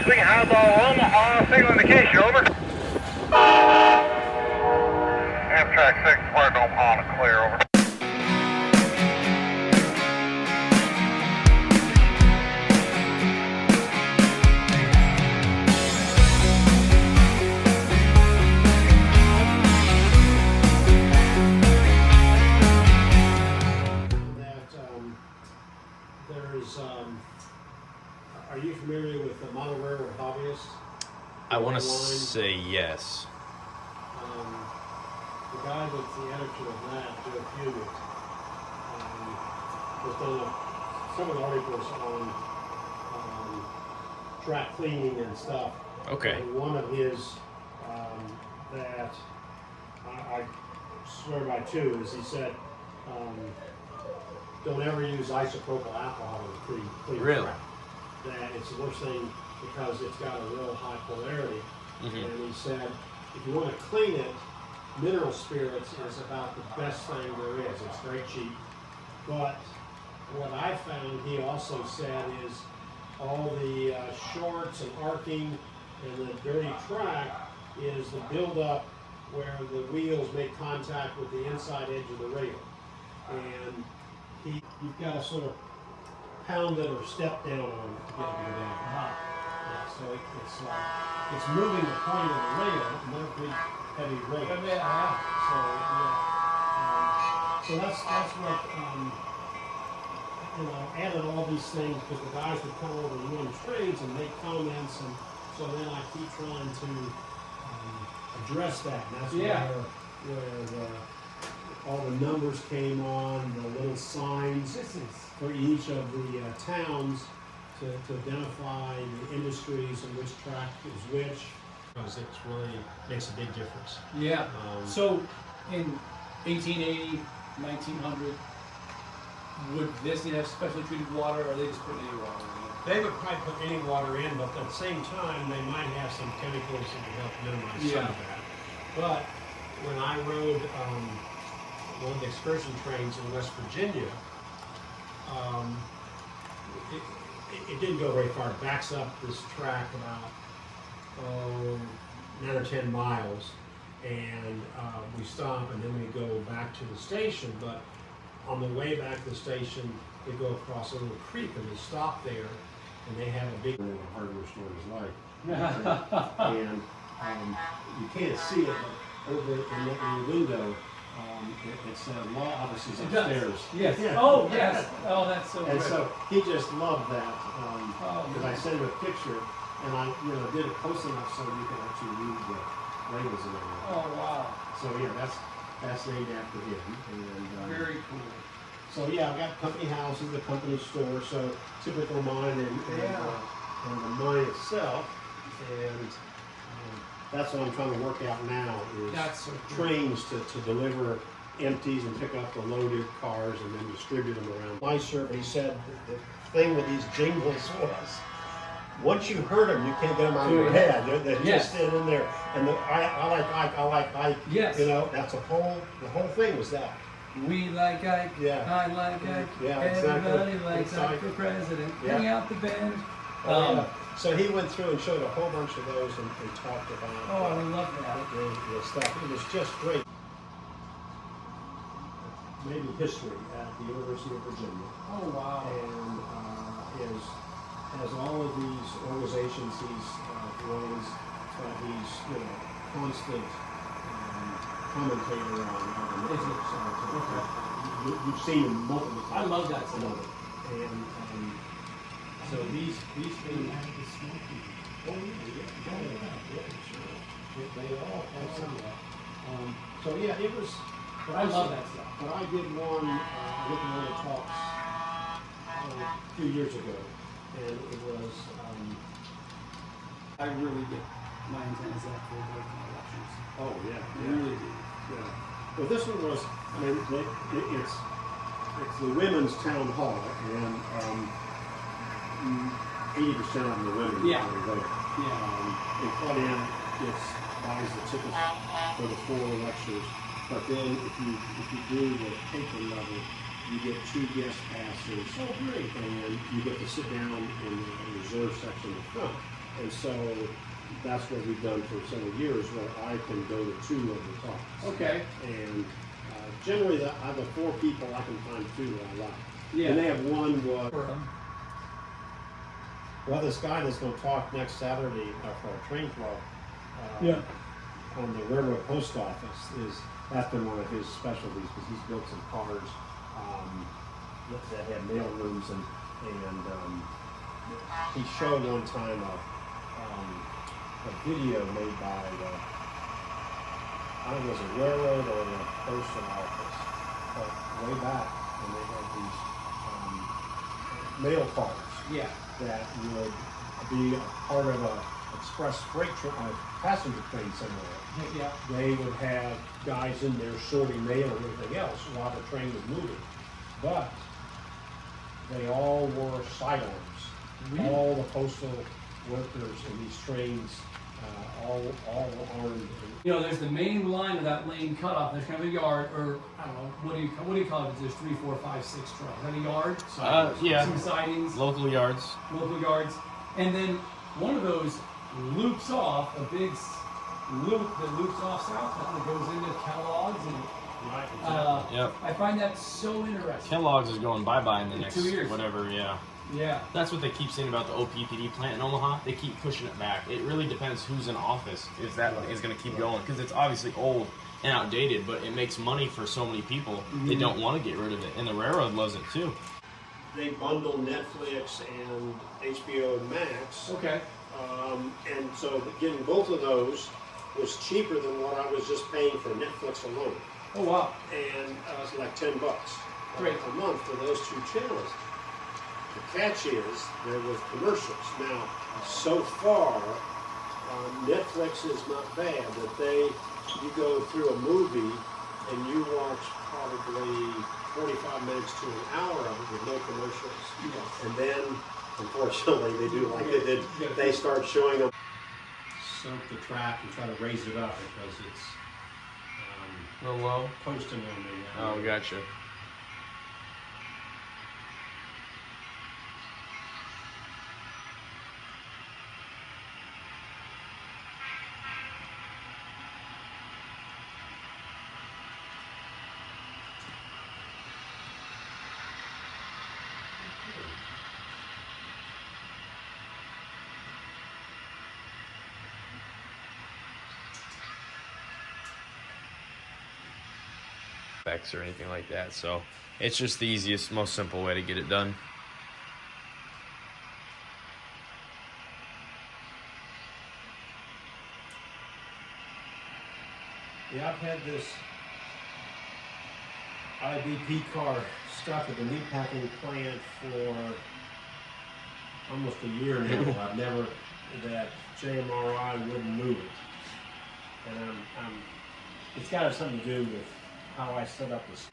speaking, highball Omaha, signal indication, over. Amtrak 6, Square Omaha, to clear, over. Are you familiar with the Model Railroad Hobbyist? I want to say yes. The guy that's the editor of that, Joe Hewitt, has done several articles on track cleaning and stuff. Okay. And one of his that I swear by too is he said, don't ever use isopropyl alcohol to clean Really? track. That it's the worst thing because it's got a real high polarity. Mm-hmm. And he said, if you want to clean it, mineral spirits is about the best thing there is. It's very cheap. But what I found he also said is all the shorts and arcing and the dirty track is the buildup where the wheels make contact with the inside edge of the rail. And you've got to sort of pound it or step down on it to get it to go down. Yeah, so it's moving the point of the rail, no big heavy rail. So that's what added all these things because the guys would come over and run trains and make comments, and so then I keep trying to address that. And that's where all the numbers came on, the little signs for each of the towns to identify the industries and which track is which. Because it really makes a big difference. Yeah. So in 1880, 1900, would this need to have specially treated water, or are they just putting any water in it? They would probably put any water in, but at the same time, they might have some chemicals that would help minimize some of that. But when I rode one of the excursion trains in West Virginia, it didn't go very far. It backs up this track about 9 or 10 miles, and we stop, and then we go back to the station. But on the way back to the station, they go across a little creek, and they stop there, and they have a big hardware store is like. And you can't see it, but over in the window, it said law offices upstairs. Yes. Yeah. Oh, yes. Oh, that's so And good. so he just loved that because I sent him a picture, and I did it close enough so you can actually read the labels and everything. Oh, wow. So yeah, that's named after him. And, Very cool. So yeah, I've got company houses, a company store, so typical mine and the mine itself, and that's what I'm trying to work out now is trains to deliver empties and pick up the loaded cars and then distribute them around. My survey said the thing with these jingles was, once you heard them, you can't get them out of your head. They're just in there. And I like Ike. Yes. That's the whole thing was that. We like Ike. Yeah. I like Ike. Yeah, Everybody exactly. likes Ike for president. Yeah. Hang out the band. So he went through and showed a whole bunch of those and talked about I love that. the stuff. It was just great. Maybe history at the University of Virginia. Oh, wow. And has all of these organizations he's runs, but he's constant commentator on the network. So you've seen him multiple times. I love that stuff. And so these things. Oh yeah, sure. They all have some of that. So yeah, it was. I love that stuff. But I did one one of the talks a few years ago, and it was. I really get my antennas out for both my elections. Oh yeah, I really do. Yeah. Well, this one was. I mean, it's the women's town hall, and 80% of them are women. Yeah. Vote. Yeah. And Claudia buys the tickets for the 4 lectures. But then if you do the paper level, you get 2 guest passes. Oh, great. And you get to sit down in the reserve section in the front. And so that's what we've done for several years, where I can go to 2 of the talks. Okay. And generally, out of the 4 people, I can find 2 that I like. Yeah. And they have one was. For, Well, this guy that's going to talk next Saturday for our train club on the railroad post office that's been one of his specialties, because he's built some cars that have mail rooms, and he showed one time a video made by I don't know if it was a railroad or a postal office, but way back when they had these mail cars. yeah. That would be a part of a express freight passenger train somewhere. Yeah. They would have guys in there sorting mail and everything else while the train was moving. But they all wore sidearms. Really? All the postal workers in these trains, all armed. You know, there's the main line of that lane cutoff. There's kind of a yard, or I don't know, what do you call it? There's 3, 4, 5, 6 trucks. Is that a yard? Yeah. Some sidings, Local yards. local yards, and then one of those loops off a big loop that loops off south that goes into Kellogg's, and Right, exactly. Yep. I find that so interesting. Kellogg's is going bye-bye in the In next 2 years. whatever, yeah. Yeah. That's what they keep saying about the OPPD plant in Omaha. They keep pushing it back. It really depends who's in office if that is going to keep going, because it's obviously old and outdated, but it makes money for so many people. They don't want to get rid of it, and the railroad loves it too. They bundle Netflix and HBO Max. Okay. And so getting both of those was cheaper than what I was just paying for Netflix alone. Oh wow. And it was like $10 Great. a month for those 2 channels. The catch is there was commercials. Now, so far, Netflix is not bad. That you go through a movie and you watch probably 45 minutes to an hour of it with no commercials. Yes. And then, unfortunately, they do like they did. They start showing them. Soak the track and try to raise it up because it's A little low? posting on me. Oh, gotcha. Specs or anything like that, so it's just the easiest, most simple way to get it done. Yeah, I've had this IBP car stuck at the meatpacking plant for almost a year now. I've never, that JMRI wouldn't move it. And it's got to have something to do with how I set up this.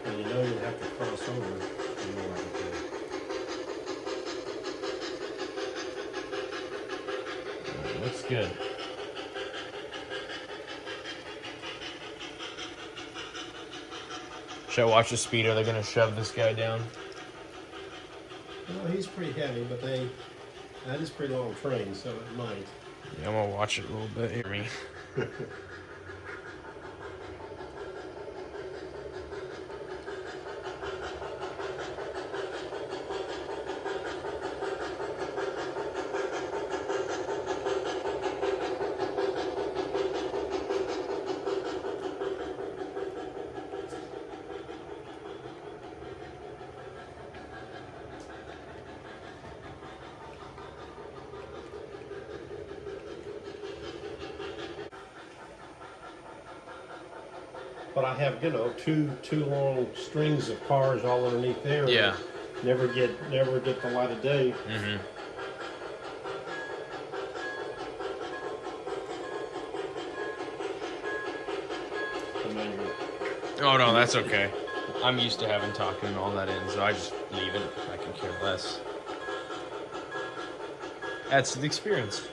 And you know you have to cross over in order to. Looks good. Should I watch the speed? Are they going to shove this guy down? Well, he's pretty heavy, but that is pretty long train, so it might. Yeah, I'm going to watch it a little bit here. Me. But I have, two long strings of cars all underneath there. Yeah. Never get the light of day. Mm-hmm. Oh no, that's okay. I'm used to having talking and all that in, so I just leave it. I can care less. Adds to the experience.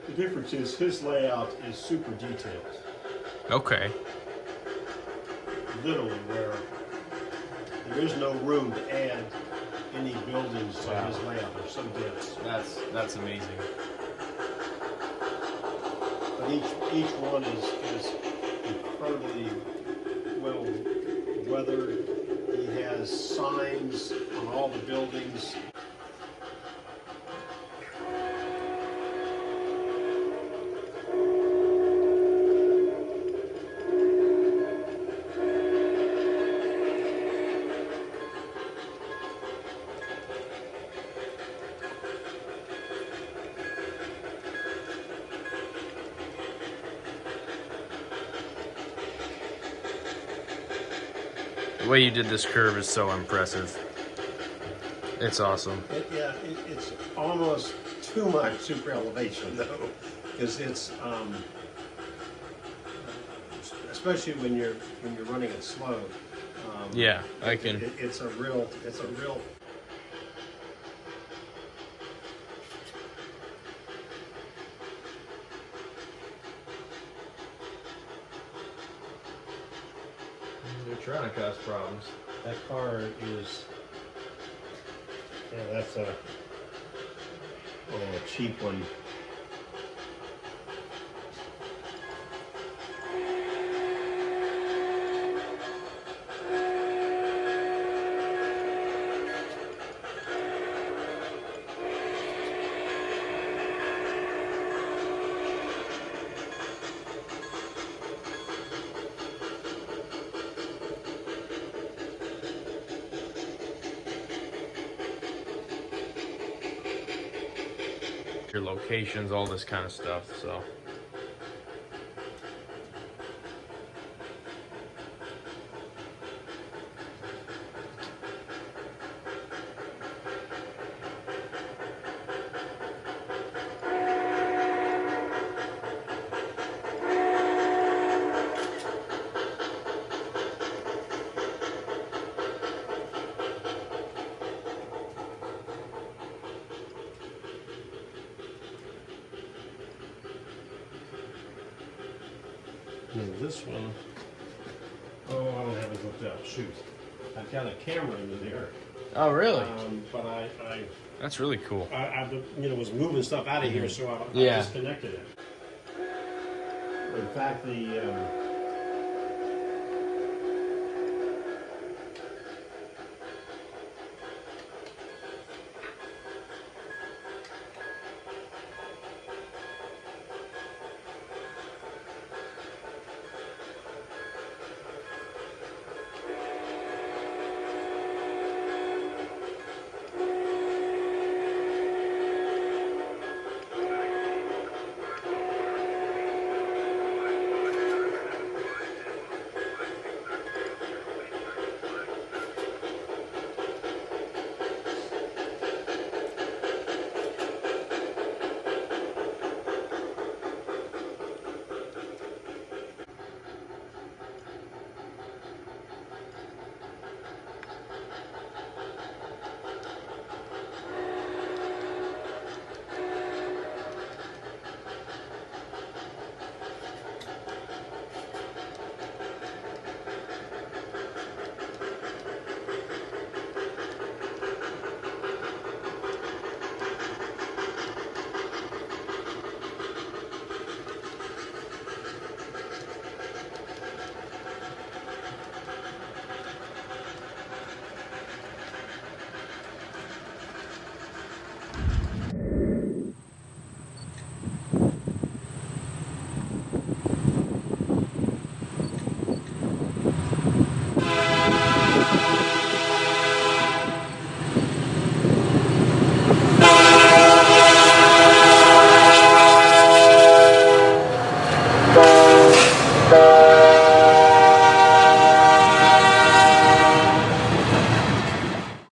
The difference is his layout is super detailed. Okay. Literally, where there is no room to add any buildings to Wow. his layout. They're so dense. That's amazing. But each one is incredibly well weathered. He has signs on all the buildings. The way you did this curve is so impressive. It's awesome. It's almost too much super elevation though, because it's especially when you're running it slow. Yeah, I can. It's a real. They're trying to cause problems. That car is. Yeah, that's a cheap one. Your locations, all this kind of stuff, so. And this one, oh, I don't have it hooked up. Shoot, I've got a camera in there. Oh, really? But I That's really cool. was moving stuff out of here, so I Yeah. disconnected it. In fact, the